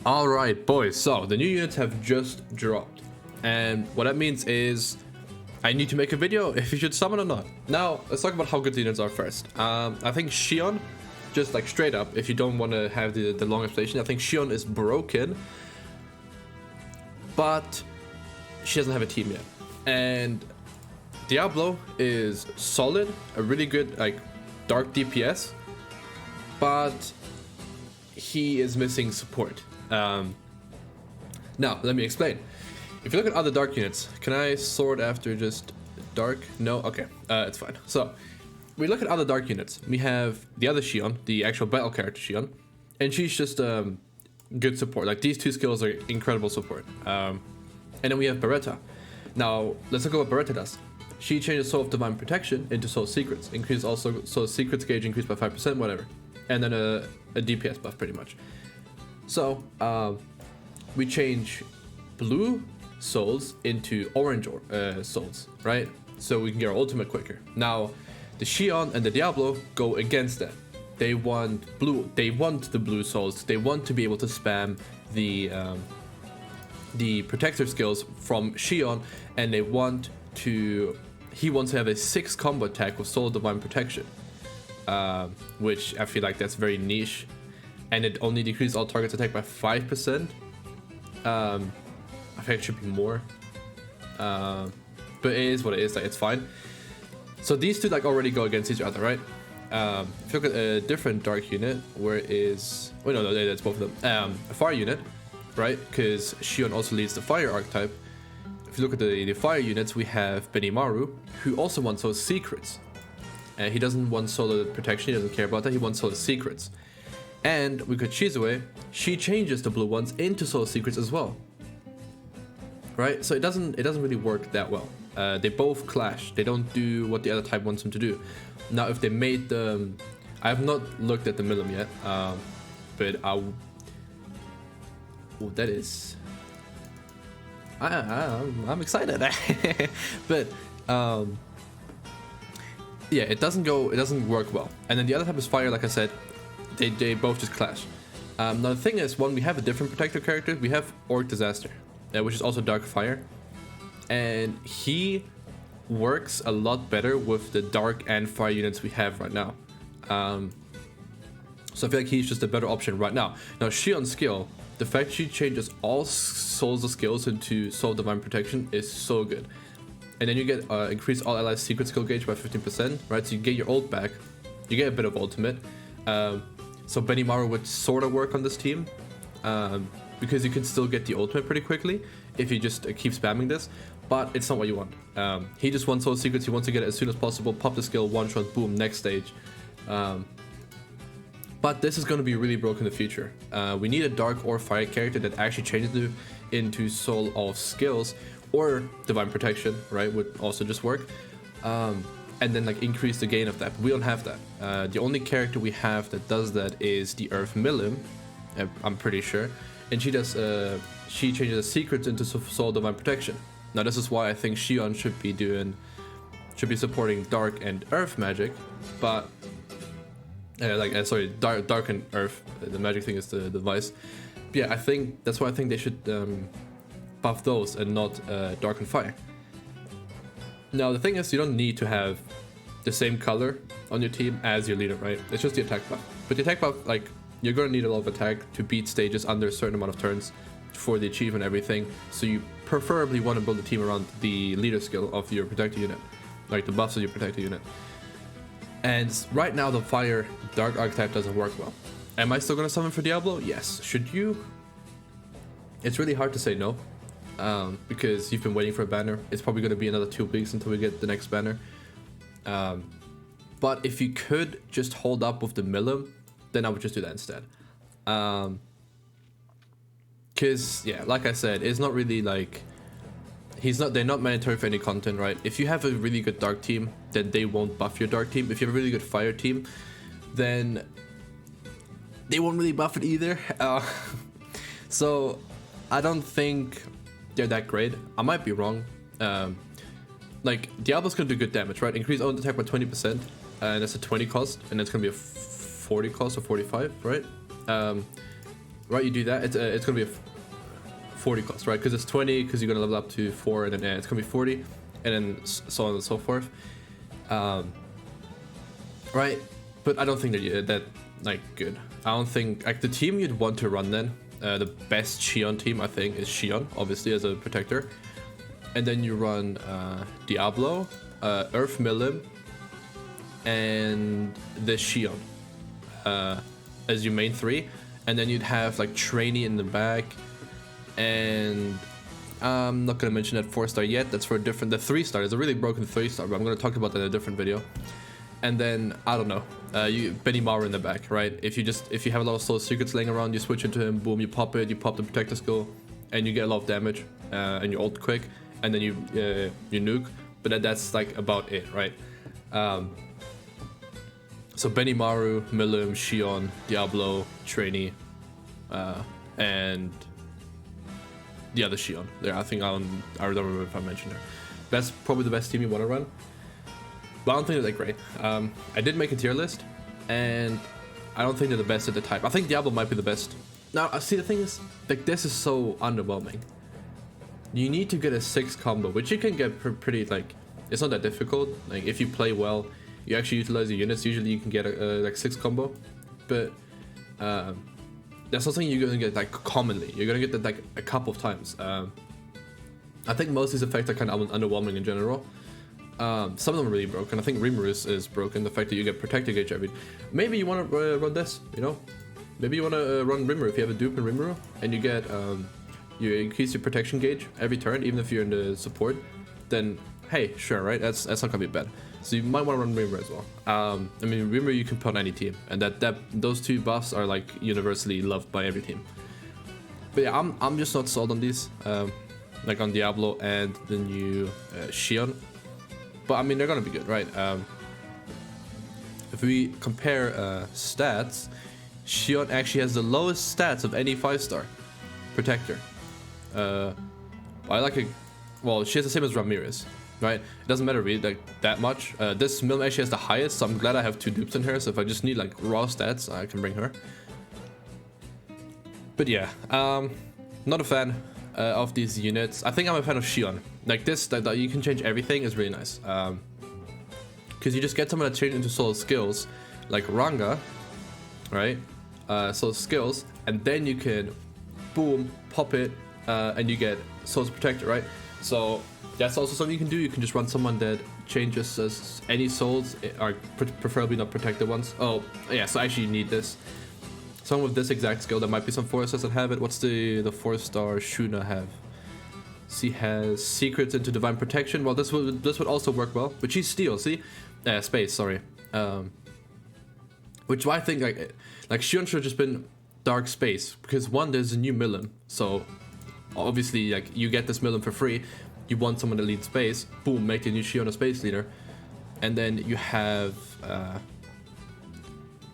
Alright boys, so the new units have just dropped, and what that means is I need to make a video if you should summon or not. Now let's talk about how good the units are first. I think SHION, just like straight up, if you don't want to have the long explanation, I think SHION is broken, but she doesn't have a team yet. And DIABLO is solid, a really good like dark DPS, but he is missing support. Now let me explain. If you look at other dark units, can I sort after just dark? No? Okay, it's fine. So we look at other dark units. We have the other SHION, the actual battle character SHION, and she's just good support. Like these two skills are incredible support. And then we have Beretta. Now let's look at what Beretta does. She changes Soul of Divine Protection into Soul Secrets, increases also Soul Secrets gauge increased by 5%, whatever, and then a DPS buff pretty much. So we change blue souls into orange souls, right? So we can get our ultimate quicker. Now the SHION and the DIABLO go against that. They want blue. They want the blue souls. They want to be able to spam the protector skills from SHION, and they want to. He wants to have a 6 combo attack with Soul of Divine Protection, which I feel like that's very niche, and it only decreases all targets attack by 5%. I think it should be more, but it is what it is. Like it's fine. So these two like already go against each other, right? If you look at a different dark unit, where is? Oh no, that's both of them. A fire unit, right? Because SHION also leads the fire archetype. If you look at the fire units, we have Benimaru, who also wants those secrets. And he doesn't want solar protection, he doesn't care about that, he wants solar secrets. And we got Shizue, she changes the blue ones into solar secrets as well. Right? So it doesn't really work that well. They both clash. They don't do what the other type wants them to do. Now if they made the... I have not looked at the MILIM yet, but I'll... Oh, that is... I'm excited. But yeah, it doesn't work well. And then the other type is fire, like I said, they both just clash. Now the thing is, we have a different protector character. We have Orc Disaster, which is also dark fire, and he works a lot better with the dark and fire units we have right now. So I feel like he's just a better option right now. Now SHION's skill, the fact she changes all souls of skills into Soul of Divine Protection is so good. And then you get increase all allies secret skill gauge by 15%, right? So you get your ult back, you get a bit of ultimate. So Benimaru would sort of work on this team, because you can still get the ultimate pretty quickly if you just keep spamming this, but it's not what you want. He just wants soul secrets, he wants to get it as soon as possible, pop the skill, one shot, boom, next stage. But this is going to be really broken in the future. We need a dark or fire character that actually changes into soul of skills, or divine protection, right, would also just work. And then like increase the gain of that. We don't have that. The only character we have that does that is the Earth MILIM, I'm pretty sure, and she does she changes the secrets into Soul Divine Protection. Now this is why I think SHION should be supporting Dark and Earth magic, but sorry, Dark and Earth. The magic thing is the device. But yeah, I think that's why I think they should buff those and not Dark and Fire. Now the thing is, you don't need to have the same color on your team as your leader, right? It's just the attack buff. But the attack buff, like, you're gonna need a lot of attack to beat stages under a certain amount of turns for the achievement and everything. So you preferably want to build a team around the leader skill of your protector unit, like the buffs of your protector unit. And right now the fire dark archetype doesn't work well. Am I still gonna summon for DIABLO? Yes. Should you? It's really hard to say no. Because you've been waiting for a banner. It's probably going to be another 2 weeks until we get the next banner. But if you could just hold up with the MILIM, then I would just do that instead. Because yeah, like I said, it's not really like they're not mandatory for any content, right? If you have a really good dark team, then they won't buff your dark team. If you have a really good fire team, then they won't really buff it either. So I don't think they're that great. I might be wrong. Like DIABLO's gonna do good damage, right? Increase own attack by 20%, and that's a 20 cost, and that's gonna be a 40 cost or 45, right? right? You do that, it's gonna be a 40 cost, right? Because it's 20, because you're gonna level up to 4, and then it's gonna be 40, and then so on and so forth. Right? But I don't think that like good. I don't think like the team you'd want to run then. The best SHION team I think is SHION, obviously as a protector, and then you run DIABLO, Earth MILIM, and the SHION as your main 3, and then you'd have like trainee in the back, and I'm not gonna mention that 4-star yet. That's for a different. The 3-star is a really broken 3-star, but I'm gonna talk about that in a different video. And then I don't know, you Benimaru in the back, right? If you have a lot of soul secrets laying around, you switch into him, boom, you pop it, you pop the protector skill, and you get a lot of damage, and you ult quick, and then you nuke. But that's like about it, right? So Benimaru, MILIM, SHION, DIABLO, trainee, and the other SHION. There, I don't remember if I mentioned her. That's probably the best team you want to run. But I don't think they're that great. I did make a tier list, and I don't think they're the best at the type. I think DIABLO might be the best. Now, see, the thing is, like, this is so underwhelming. You need to get a 6 combo, which you can get pretty, like, it's not that difficult. Like, if you play well, you actually utilize your units, usually you can get a like 6 combo. But that's not something you're gonna get like commonly. You're gonna get that like a couple of times. I think most of these effects are kind of underwhelming in general. Some of them are really broken. I think Rimuru is broken. The fact that you get protector gauge every. Maybe you want to run this, you know? Maybe you want to run Rimuru if you have a dupe in Rimuru, and you get you increase your protection gauge every turn, even if you're in the support. Then hey, sure, right? That's not gonna be bad. So you might want to run Rimuru as well. I mean, Rimuru you can put on any team, and those 2 buffs are like universally loved by every team. But yeah, I'm just not sold on these, like on DIABLO and the new SHION. But I mean, they're gonna be good, right? If we compare stats, SHION actually has the lowest stats of any 5-star protector. I like it. Well, she has the same as Ramirez, right? It doesn't matter really like that much. This MILIM actually has the highest, so I'm glad I have 2 dupes in her. So if I just need like raw stats, I can bring her. But yeah, not a fan of these units. I think I'm a fan of SHION. Like this, that you can change everything is really nice. Because you just get someone that changes into solo skills, like Ranga, right? Solo skills, and then you can, boom, pop it, and you get Soul's Protector, right? So that's also something you can do. You can just run someone that changes any souls, or preferably not protected ones. Oh, yeah, so actually you need this. Someone with this exact skill, there might be some 4-stars that have it. What's the 4-star Shuna have? She has secrets into divine protection. Well, this would also work well, but she's steel. See, space. Sorry. Which I think like SHION should have just been dark space, because one, there's a new MILIM, so obviously like you get this MILIM for free. You want someone to lead space, boom, make the new SHION a space leader, and then you have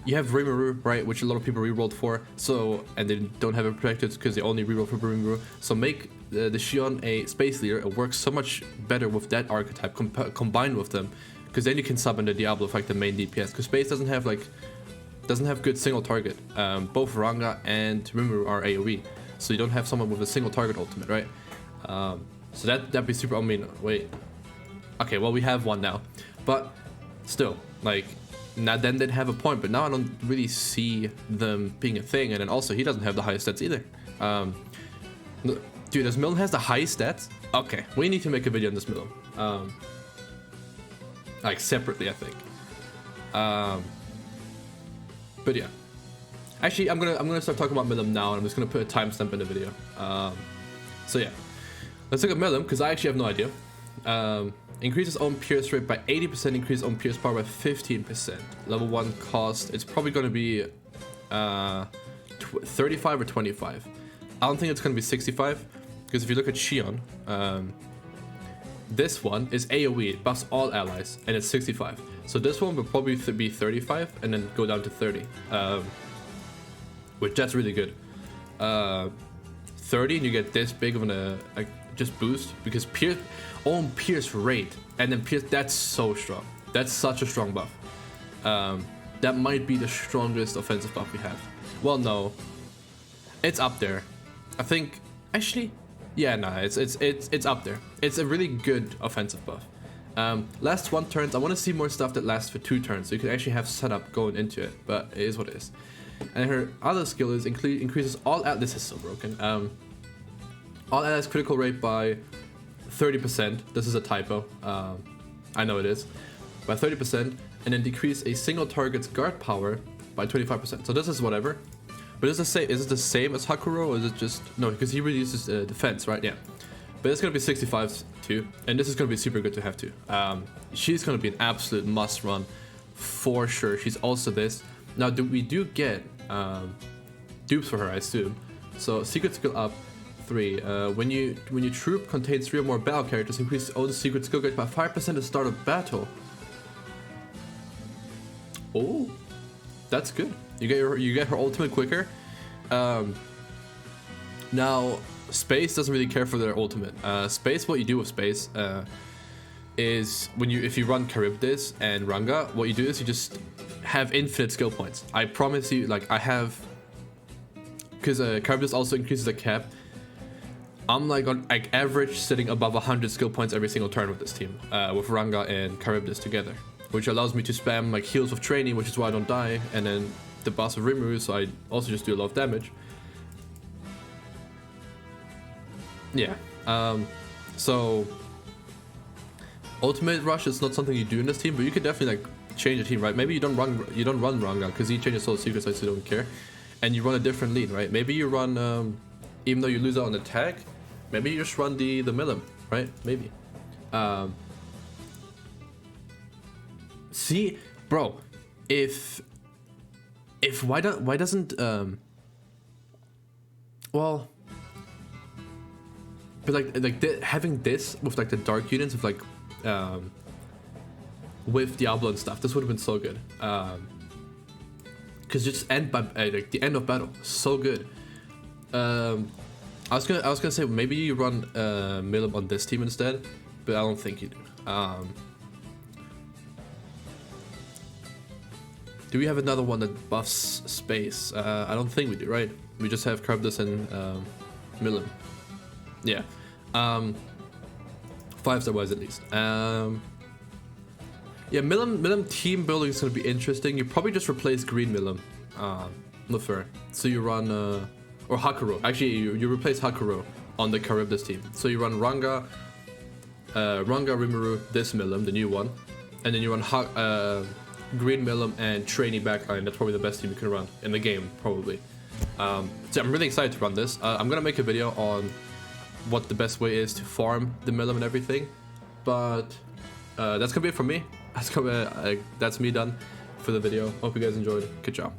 Rimuru, right, which a lot of people rerolled for, so, and they don't have it protected because they only reroll for Rimuru. So make the SHION a space leader. It works so much better with that archetype combined with them, because then you can sub in the DIABLO for like the main DPS, because space doesn't have good single target. Both Ranga and Rimuru are AoE, so you don't have someone with a single target ultimate, right? So that'd be super. I mean, wait, okay, well we have one now, but still, like, now then they'd have a point, but now I don't really see them being a thing. And then also he doesn't have the highest stats either. Dude, this MILIM has the highest stats? Okay, we need to make a video on this MILIM. Like separately, I think. But yeah. Actually, I'm gonna start talking about MILIM now, and I'm just gonna put a timestamp in the video. So yeah. Let's look at MILIM, because I actually have no idea. Increases own pierce rate by 80%, increase own pierce power by 15%. Level 1 cost, it's probably going to be 35 or 25. I don't think it's going to be 65, because if you look at SHION, this one is AoE, it buffs all allies, and it's 65. So this one will probably be 35, and then go down to 30. Which, that's really good. 30, and you get this big of an just boost, because own pierce rate and then pierce, that's so strong. That's such a strong buff. That might be the strongest offensive buff we have. Well, no, It's up there. I think actually, yeah, no, it's up there. It's a really good offensive buff. Lasts 1 turn. I want to see more stuff that lasts for 2 turns, so you can actually have setup going into it. But it is what it is. And her other skill is increases all out. This is so broken. All allies critical rate by 30%. This is a typo. I know it is. By 30%, and then decrease a single target's guard power by 25%. So this is whatever. But is it the same as Hakuro, or is it just no? Because he reduces defense, right? Yeah. But it's gonna be 65 too, and this is gonna be super good to have too. She's gonna be an absolute must run for sure. She's also this. Now we do get dupes for her, I assume. So secret skill up 3. When your troop contains 3 or more battle characters, increase its own secret skill gauge by 5% at the start of battle. Oh, that's good. You get her ultimate quicker. Now Space doesn't really care for their ultimate. Space, what you do with Space is if you run Charybdis and Ranga, what you do is you just have infinite skill points. I promise you, like I have, because Charybdis also increases the cap. I'm like on average sitting above 100 skill points every single turn with this team, with Ranga and Charybdis together, which allows me to spam like heals with training, which is why I don't die, and then the boss of Rimuru, so I also just do a lot of damage. Yeah, so ultimate rush is not something you do in this team, but you could definitely like change the team, right? Maybe you don't run Ranga because he changes all secrets, so you don't care, and you run a different lead, right? Maybe you run, even though you lose out on attack, maybe you just run the MILIM, right? Maybe. See, bro, if why doesn't well, but like having this with like the dark units of like with Diablo and stuff, this would have been so good. Because just end by like the end of battle, so good. I was gonna say maybe you run MILIM on this team instead, but I don't think you do. Do we have another one that buffs Space? I don't think we do, right? We just have Charybdis and MILIM. Yeah. 5-star wise at least. Yeah, MILIM team building is gonna be interesting. You probably just replace green MILIM with her. So you run or Hakuro. Actually, you replace Hakuro on the Charybdis team. So you run Ranga, Rimuru, this MILIM, the new one, and then you run green MILIM and trainee backline. That's probably the best team you can run in the game, probably. So I'm really excited to run this. I'm gonna make a video on what the best way is to farm the MILIM and everything, but that's gonna be it from me. That's me done for the video. Hope you guys enjoyed. Good job.